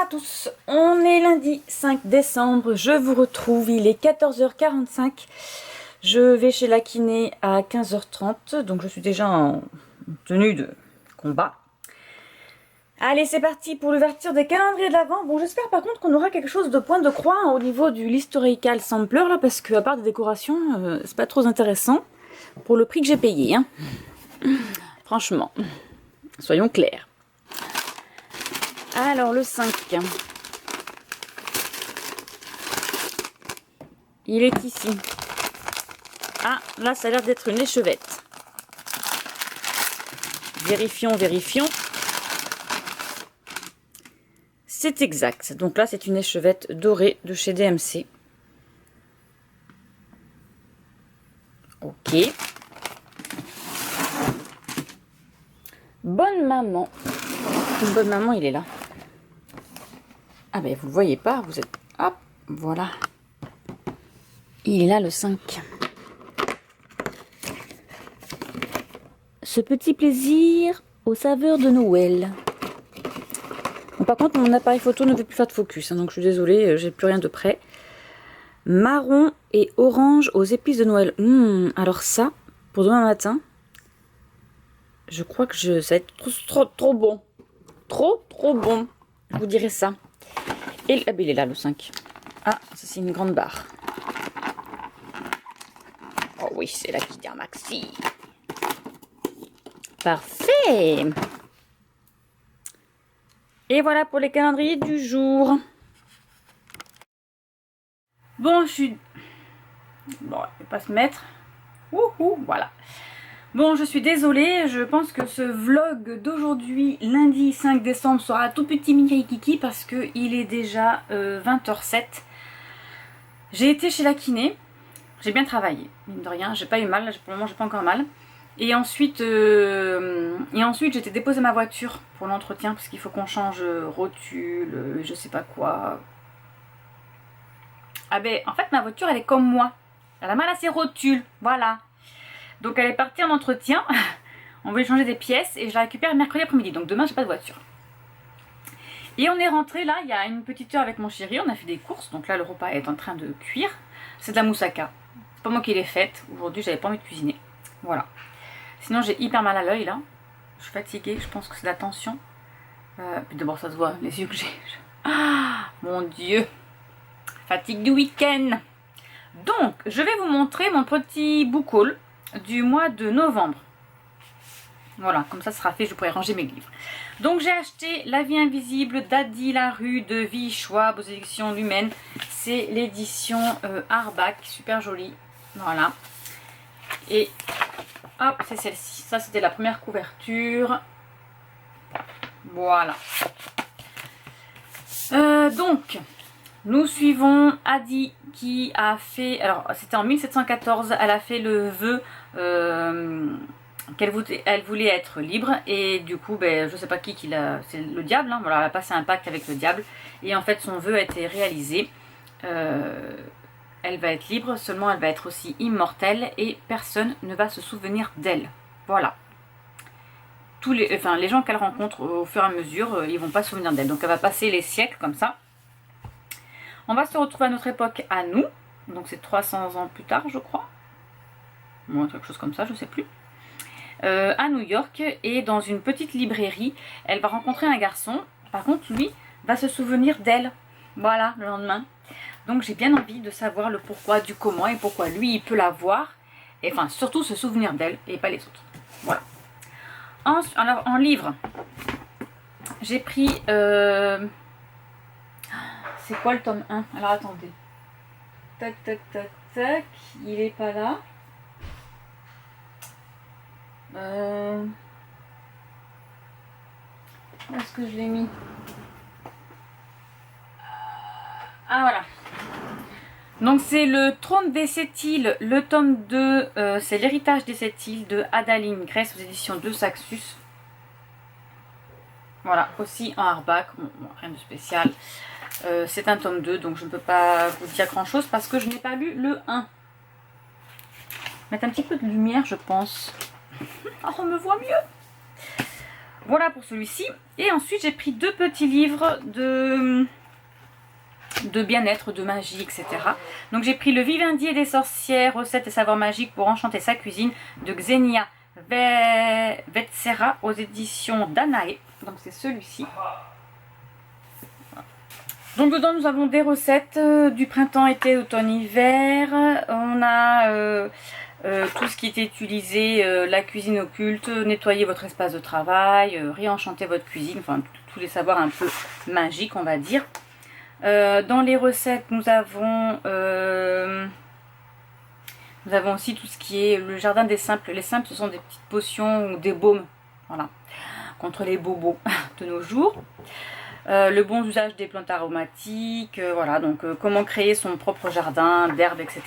tous, on est lundi 5 décembre, je vous retrouve, il est 14h45, je vais chez la kiné à 15h30, donc je suis déjà en tenue de combat. Allez, c'est parti pour l'ouverture des calendriers de l'Avent. Bon, j'espère par contre qu'on aura quelque chose de point de croix au niveau du l'historical sampler là, parce que à part des décorations, c'est pas trop intéressant pour le prix que j'ai payé, hein. Franchement, soyons clairs. Alors, le 5. Il est ici. Ah, là, ça a l'air d'être une échevette. Vérifions, vérifions. C'est exact. Donc là, c'est une échevette dorée de chez DMC. Ok. Bonne maman. Bonne maman, il est là. Ah ben, vous le voyez pas, vous êtes... Hop, voilà. Il est là, le 5. Ce petit plaisir aux saveurs de Noël. Bon, par contre, mon appareil photo ne veut plus faire de focus, hein, donc je suis désolée, j'ai plus rien de près. Marron et orange aux épices de Noël. Alors ça, pour demain matin, je crois que ça va être trop bon. Trop bon. Je vous dirai ça. Et ah, il est là, le 5. Ah, ça c'est une grande barre. Oh oui, c'est la Kinder Maxi. Parfait. Et voilà pour les calendriers du jour. Bon, je suis... Bon, je vais pas se mettre. Wouhou, voilà. Bon, je suis désolée, je pense que ce vlog d'aujourd'hui, lundi 5 décembre, sera tout petit mini kiki parce que il est déjà 20h07. J'ai été chez la kiné, j'ai bien travaillé, mine de rien, j'ai pas eu mal, là, pour le moment j'ai pas encore mal. Et ensuite j'étais déposer ma voiture pour l'entretien parce qu'il faut qu'on change rotule, je sais pas quoi. Ah ben, en fait ma voiture elle est comme moi, elle a mal à ses rotules, voilà. Donc elle est partie en entretien, on voulait changer des pièces et je la récupère mercredi après-midi, donc demain j'ai pas de voiture. Et on est rentré là, il y a une petite heure avec mon chéri, on a fait des courses, donc là le repas est en train de cuire. C'est de la moussaka, c'est pas moi qui l'ai faite, aujourd'hui j'avais pas envie de cuisiner, voilà. Sinon j'ai hyper mal à l'œil là, je suis fatiguée, je pense que c'est la tension. Puis d'abord ça se voit, les yeux que j'ai. Ah mon dieu, fatigue du week-end. Donc je vais vous montrer mon petit book haul du mois de novembre. Voilà, comme ça sera fait, je pourrai ranger mes livres. Donc j'ai acheté La vie invisible d'Adi Larue de V. Schwab aux éditions Lumen. C'est l'édition hardback, super jolie. Voilà. Et hop, c'est celle-ci. Ça c'était la première couverture. Voilà. Donc, nous suivons Adi qui a fait, alors c'était en 1714, elle a fait le vœu qu'elle voulait être libre et du coup, ben, je sais pas qui l'a, c'est le diable, hein, voilà, elle a passé un pacte avec le diable et en fait son vœu a été réalisé. Elle va être libre, seulement elle va être aussi immortelle et personne ne va se souvenir d'elle. Voilà. Les gens qu'elle rencontre au fur et à mesure, ils vont pas se souvenir d'elle. Donc elle va passer les siècles comme ça. On va se retrouver à notre époque à nous. Donc c'est 300 ans plus tard, je crois. Bon, quelque chose comme ça, je sais plus. À New York et dans une petite librairie, elle va rencontrer un garçon. Par contre, lui va se souvenir d'elle. Voilà, le lendemain. Donc j'ai bien envie de savoir le pourquoi du comment et pourquoi lui il peut la voir. Et enfin, surtout se souvenir d'elle et pas les autres. Voilà. Alors, en livre, j'ai pris... c'est quoi le tome 1? Alors, attendez. Tac, tac, tac, tac. Il est pas là. Où est-ce que je l'ai mis? Ah, voilà. Donc, c'est le Trône des Sept-Îles, le tome 2. C'est l'héritage des Sept-Îles de Adaline Grace aux éditions de Saxus. Voilà, aussi en hardback, bon, rien de spécial. C'est un tome 2, donc je ne peux pas vous dire grand chose parce que je n'ai pas lu le 1. Mettre un petit peu de lumière, je pense. Oh, on me voit mieux. Voilà pour celui-ci. Et ensuite j'ai pris 2 petits livres de bien-être, de magie, etc. Donc j'ai pris le Vivendi et des sorcières, recettes et savoirs magiques pour enchanter sa cuisine de Xenia Vetsera aux éditions Danae. Donc c'est celui-ci. Donc dedans nous avons des recettes du printemps, été, automne, hiver. On a tout ce qui est utilisé, la cuisine occulte, nettoyer votre espace de travail, réenchanter votre cuisine, enfin tous les savoirs un peu magiques on va dire. Dans les recettes nous avons aussi tout ce qui est le jardin des simples. Les simples ce sont des petites potions ou des baumes, voilà, contre les bobos de nos jours. Le bon usage des plantes aromatiques, voilà, donc comment créer son propre jardin d'herbes, etc.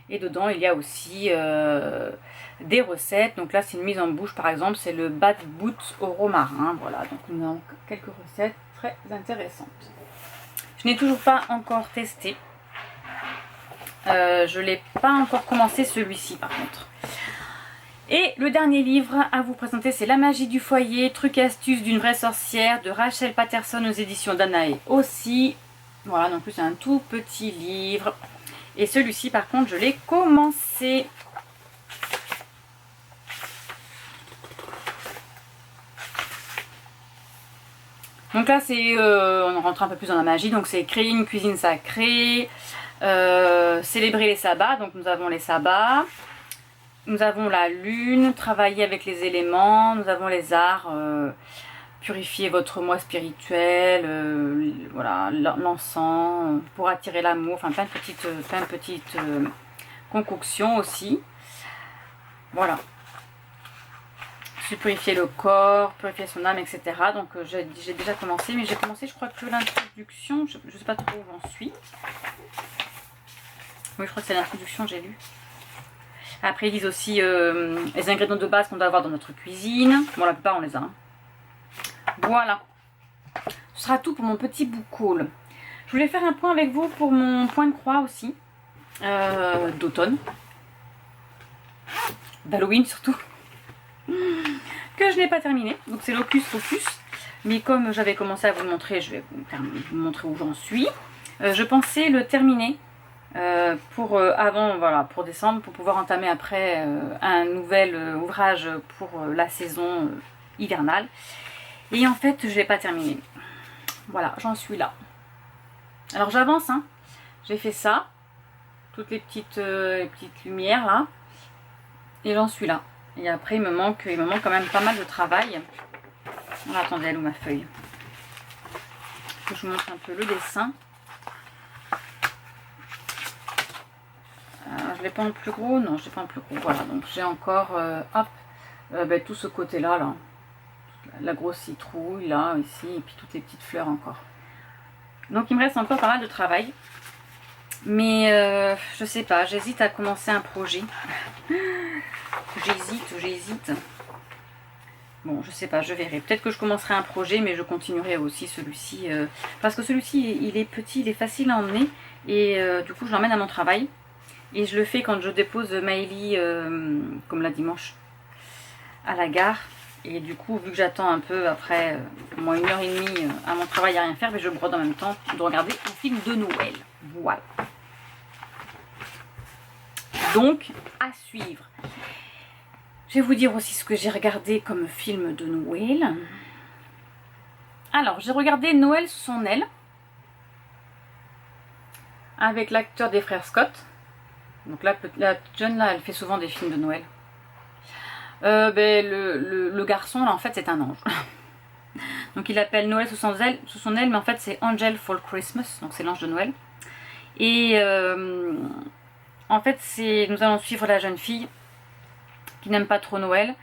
Et dedans il y a aussi des recettes. Donc là c'est une mise en bouche par exemple, c'est le bat boot au romarin. Voilà, donc nous avons quelques recettes très intéressantes. Je n'ai toujours pas encore testé. Je ne l'ai pas encore commencé celui-ci par contre. Et le dernier livre à vous présenter, c'est La magie du foyer, trucs et astuces d'une vraie sorcière de Rachel Patterson aux éditions Danae aussi. Voilà, donc c'est un tout petit livre. Et celui-ci par contre je l'ai commencé. Donc là c'est, on rentre un peu plus dans la magie, donc c'est créer une cuisine sacrée, célébrer les sabbats, donc nous avons les sabbats, nous avons la lune, travailler avec les éléments, nous avons les arts, purifier votre moi spirituel, voilà, l'encens, pour attirer l'amour, enfin plein de petites concoctions aussi, voilà. Se purifier le corps, purifier son âme, etc. Donc j'ai déjà commencé, mais j'ai commencé je crois que l'introduction, je ne sais pas trop où j'en suis. Oui, je crois que c'est l'introduction, j'ai lu. Après ils disent aussi les ingrédients de base qu'on doit avoir dans notre cuisine. Bon, la plupart on les a. Hein. Voilà. Ce sera tout pour mon petit book haul. Je voulais faire un point avec vous pour mon point de croix aussi. D'automne. D'Halloween surtout. Que je n'ai pas terminé, donc c'est l'Hocus Pocus, mais comme j'avais commencé à vous le montrer, je vais vous montrer où j'en suis. Je pensais le terminer pour avant, voilà, pour décembre, pour pouvoir entamer après un nouvel ouvrage pour la saison hivernale, et en fait je ne l'ai pas terminé. Voilà, j'en suis là. Alors j'avance, hein. J'ai fait ça, toutes les petites lumières là, et j'en suis là. Et après il me manque quand même pas mal de travail. Oh, attendez, elle est où ma feuille? Que je vous montre un peu le dessin. Je l'ai pas en plus gros, non, je l'ai pas en plus gros. Voilà, donc j'ai encore hop, tout ce côté là, la grosse citrouille là, ici, et puis toutes les petites fleurs encore. Donc il me reste encore pas mal de travail. Mais je sais pas, j'hésite à commencer un projet. J'hésite. Bon, je sais pas, je verrai. Peut-être que je commencerai un projet, mais je continuerai aussi celui-ci. Parce que celui-ci, il est petit, il est facile à emmener. Et du coup, je l'emmène à mon travail. Et je le fais quand je dépose Maëlie, comme la dimanche, à la gare. Et du coup, vu que j'attends un peu après, au moins 1h30 à mon travail à rien faire, mais je brode en même temps de regarder un film de Noël. Voilà. Donc, à suivre. Je vais vous dire aussi ce que j'ai regardé comme film de Noël. Alors, j'ai regardé Noël sous son aile, avec l'acteur des frères Scott. Donc la jeune là, elle fait souvent des films de Noël. Le garçon là, en fait, c'est un ange. Donc il appelle Noël sous son aile, mais en fait c'est Angel for Christmas, donc c'est l'ange de Noël. Et en fait, nous allons suivre la jeune fille qui n'aime pas trop Noël.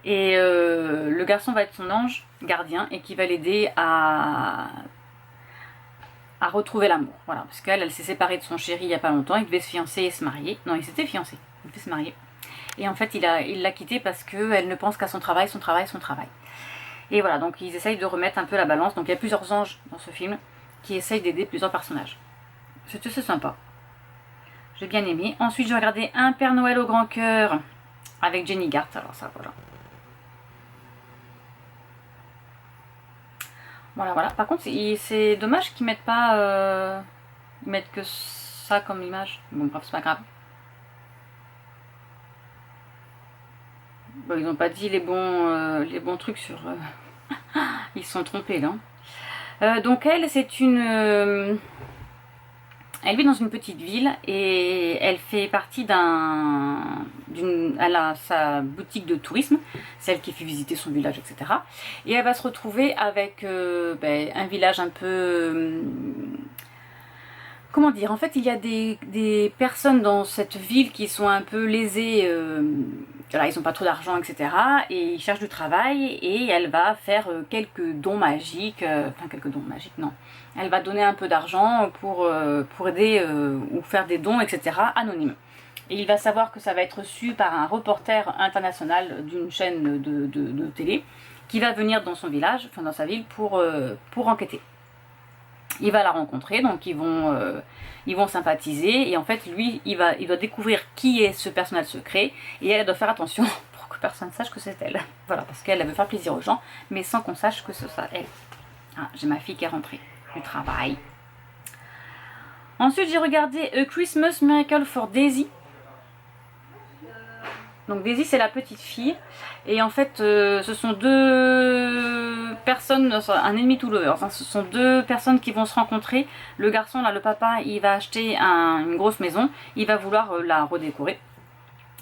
Et le garçon va être son ange gardien et qui va l'aider à retrouver l'amour. Voilà, parce qu'elle s'est séparée de son chéri il n'y a pas longtemps, il devait se fiancer et se marier. Non, il s'était fiancé, il devait se marier. Et en fait, il l'a quitté parce qu'elle ne pense qu'à son travail. Et voilà, donc ils essayent de remettre un peu la balance. Donc il y a plusieurs anges dans ce film qui essayent d'aider plusieurs personnages. C'était sympa. J'ai bien aimé. Ensuite, j'ai regardé Un Père Noël au grand cœur avec Jenny Garth. Alors ça, voilà. Voilà, voilà. Par contre, c'est dommage qu'ils mettent pas... ils mettent que ça comme image. Bon, bref, c'est pas grave. Bon, ils n'ont pas dit les bons trucs sur... Ils se sont trompés, là. Donc elle, c'est une... Elle vit dans une petite ville et elle fait partie elle a sa boutique de tourisme, celle qui fait visiter son village, etc. Et elle va se retrouver avec un village un peu... comment dire, en fait il y a des personnes dans cette ville qui sont un peu lésées, voilà, ils n'ont pas trop d'argent, etc. Et ils cherchent du travail et elle va faire quelques dons magiques, enfin quelques dons magiques, non. Elle va donner un peu d'argent pour aider ou faire des dons, etc. anonymes. Et il va savoir que ça va être reçu par un reporter international d'une chaîne de télé qui va venir dans son village, enfin dans sa ville, pour enquêter. Il va la rencontrer, donc ils vont sympathiser et en fait lui il doit découvrir qui est ce personnage secret et elle doit faire attention pour que personne ne sache que c'est elle. Voilà, parce qu'elle veut faire plaisir aux gens mais sans qu'on sache que ce soit elle. Ah, j'ai ma fille qui est rentrée du travail. Ensuite j'ai regardé A Christmas Miracle for Daisy. Donc Daisy c'est la petite fille et en fait ce sont deux personnes, un ennemi to lovers, hein. Ce sont deux personnes qui vont se rencontrer. Le garçon là, le papa, il va acheter une grosse maison, il va vouloir la redécorer.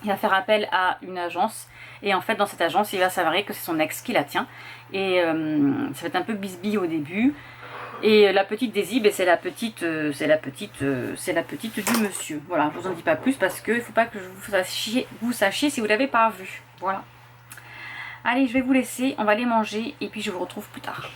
Il va faire appel à une agence et en fait dans cette agence il va s'avérer que c'est son ex qui la tient et ça va être un peu bisbille au début. Et la petite Daisy, c'est la petite du monsieur. Voilà, je vous en dis pas plus parce que il faut pas que vous sachiez si vous l'avez pas vu. Voilà. Allez, je vais vous laisser, on va les manger et puis je vous retrouve plus tard.